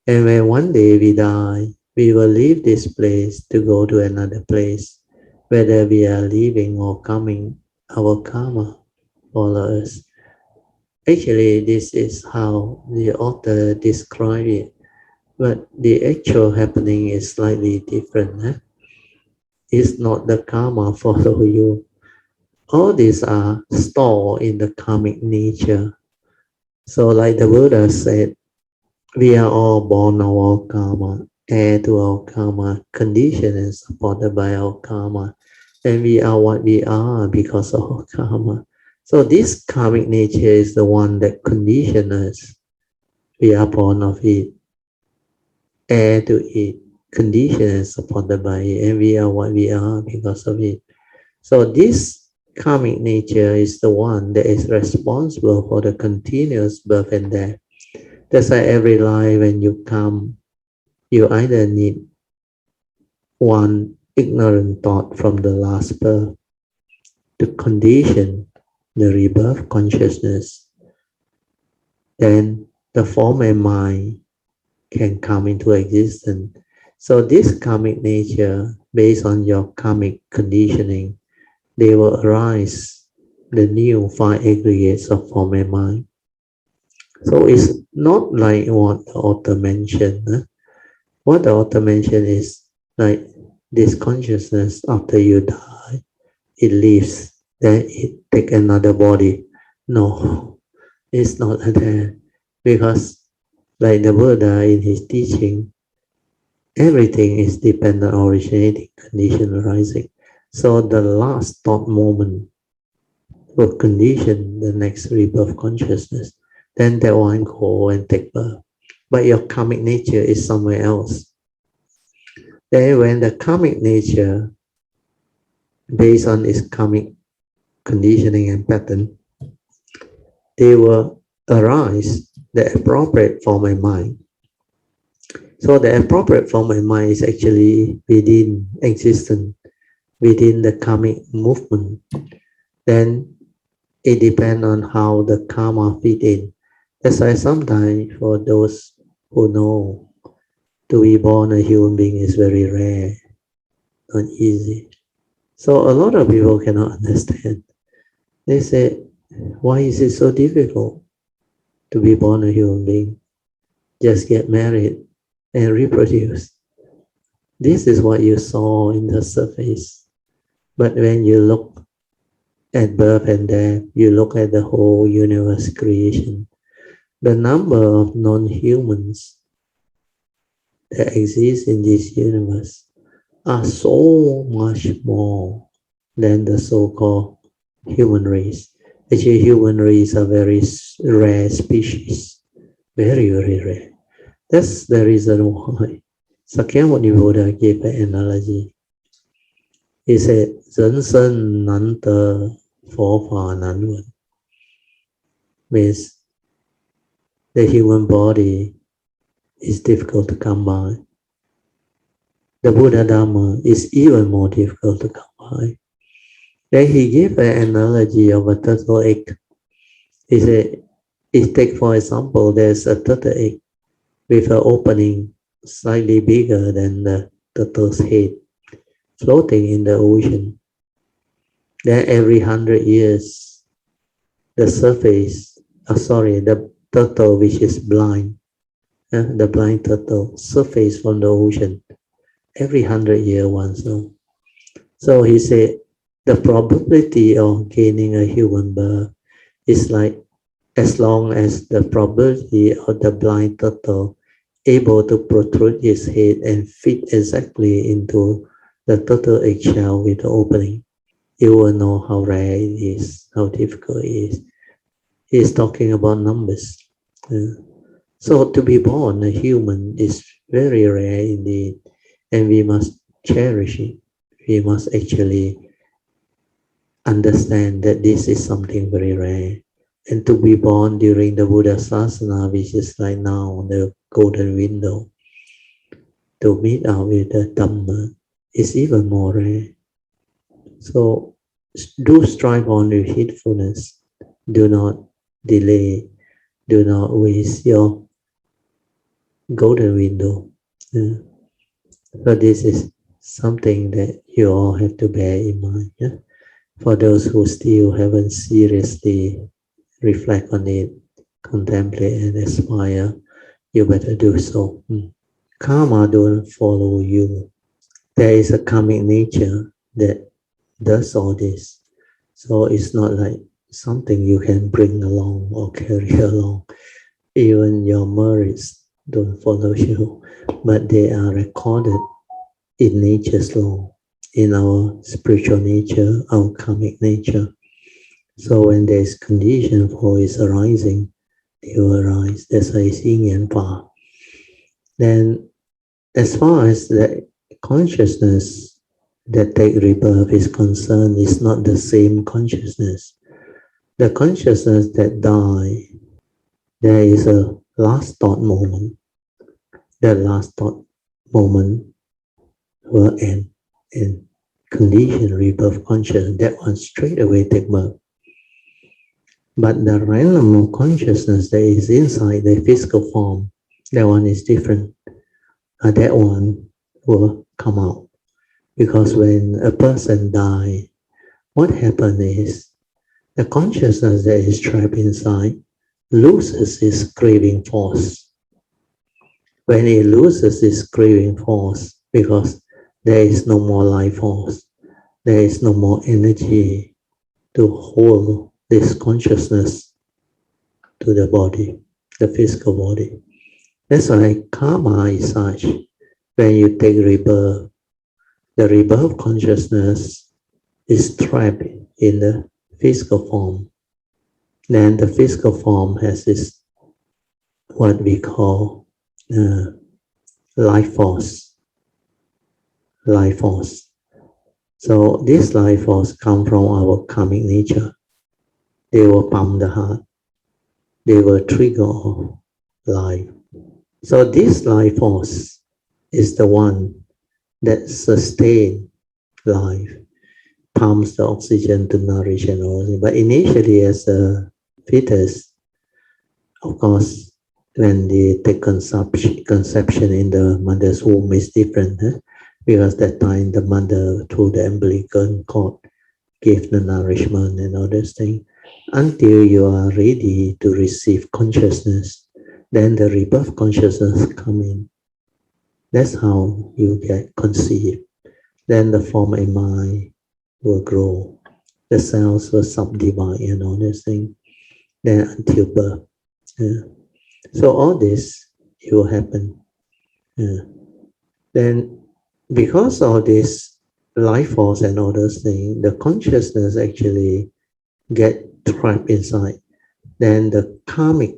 And when one day we die, we will leave this place to go to another place. Whether we are leaving or coming, our karma follows us. Actually, this is how the author described it, but the actual happening is slightly different. It's not the karma follow you. All these are stored in the karmic nature. So like the Buddha said, we are all born of our karma, heir to our karma, conditioned and supported by our karma. And we are what we are because of our karma. So this karmic nature is the one that conditions us. We are born of it, heir to it, conditioned and supported by it, and we are what we are because of it. So this karmic nature is the one that is responsible for the continuous birth and death. That's why every life when you come, you either need one ignorant thought from the last birth to condition the rebirth consciousness. Then the form and mind can come into existence. So this karmic nature, based on your karmic conditioning, they will arise the new five aggregates of form and mind. So it's not like what the author mentioned. What the author mentioned is like this consciousness after you die, it leaves, then it take another body. No, it's not like that. Because like the Buddha in his teaching, everything is dependent on originating condition arising. So the last thought moment will condition the next rebirth consciousness. Then that one go and take birth. But your karmic nature is somewhere else. Then when the karmic nature, based on its karmic conditioning and pattern, they will arise the appropriate form and mind. So the appropriate form and mind is actually within existence, within the karmic movement. Then it depends on how the karma fit in. That's why sometimes for those who know, to be born a human being is very rare, not easy. So a lot of people cannot understand. They say, why is it so difficult to be born a human being? Just get married and reproduce. This is what you saw in the surface. But when you look at birth and death, you look at the whole universe creation, the number of non-humans that exist in this universe are so much more than the so-called human race. Actually, human race are very rare species, very, very rare. That's the reason why Sakyamuni Buddha gave an analogy. He said, 人生难得，佛法难闻. Means the human body is difficult to come by. The Buddha Dhamma is even more difficult to come by. Then he gave an analogy of a turtle egg. He said, take for example, there's a turtle egg with an opening slightly bigger than the turtle's head, floating in the ocean. Then every 100 years, the surface, the turtle which is blind, the blind turtle, surface from the ocean every 100 years once. So he said, the probability of gaining a human birth is like as long as the probability of the blind turtle able to protrude his head and fit exactly into the turtle eggshell with the opening. You will know how rare it is, how difficult it is. He is talking about numbers. So to be born a human is very rare indeed, and we must cherish it. We must actually understand that this is something very rare. And to be born during the Buddha Sasana, which is like now the golden window, to meet out with the Dhamma is even more rare. So do strive on with heedfulness. Do not delay. Do not waste your golden window. Yeah. So this is something that you all have to bear in mind. Yeah? For those who still haven't seriously reflect on it, contemplate and aspire, you better do so. Karma don't follow you. There is a karmic nature that does all this. So it's not like something you can bring along or carry along. Even your merits don't follow you, but they are recorded in nature's law, in our spiritual nature, our karmic nature. So when there is condition for its arising, they will arise. That's why it's yin and fa. Then as far as the consciousness that take rebirth is concerned, is not the same consciousness. The consciousness that die, there is a last thought moment. That last thought moment will end in condition rebirth consciousness. That one straight away take birth. But the realm of consciousness that is inside the physical form, that one is different. That one will come out. Because when a person dies, what happens is the consciousness that is trapped inside loses its craving force. When it loses its craving force, because there is no more life force, there is no more energy to hold this consciousness to the body, the physical body. That's why karma is such. When you take rebirth, the rebirth consciousness is trapped in the physical form. Then the physical form has this, what we call life force. Life force. So this life force comes from our karmic nature. They will pump the heart. They will trigger life. So this life force is the one that sustains life, pumps the oxygen to nourish and all. But initially, as a fetus, of course, when they take conception in the mother's womb is different, because that time the mother through the umbilical cord gave the nourishment and all those things. Until you are ready to receive consciousness, then the rebirth consciousness come in. That's how you get conceived. Then the form and mind will grow. The cells will subdivide and all those things. Then until birth. Yeah. So all this, it will happen. Yeah. Then because of this life force and all those things, the consciousness actually get trapped inside. Then the karmic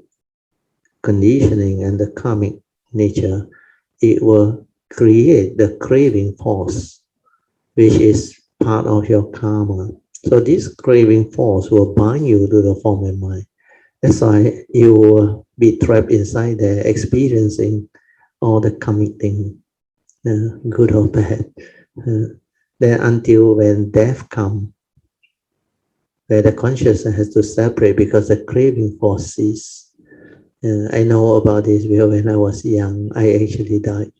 conditioning and the karmic nature, it will create the craving force, which is part of your karma. So this craving force will bind you to the form and mind. That's why you will be trapped inside there, experiencing all the karmic thing, good or bad. Then until when death comes, where the consciousness has to separate because the craving force ceases. I know about this because when I was young, I actually died.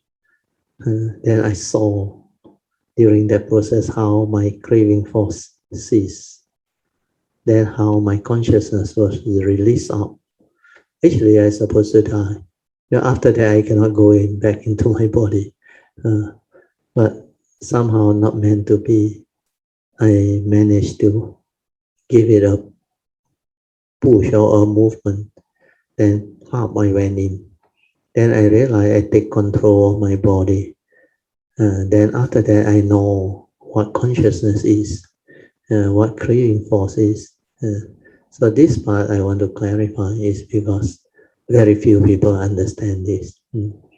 Then I saw during that process how my craving force ceased. Then how my consciousness was released out. Actually, I supposed to die. After that, I cannot go back into my body. But somehow not meant to be. I managed to give it a push or a movement. Then I went in. Then I realized I take control of my body. Then after that, I know what consciousness is, what craving force is. So this part I want to clarify is because very few people understand this.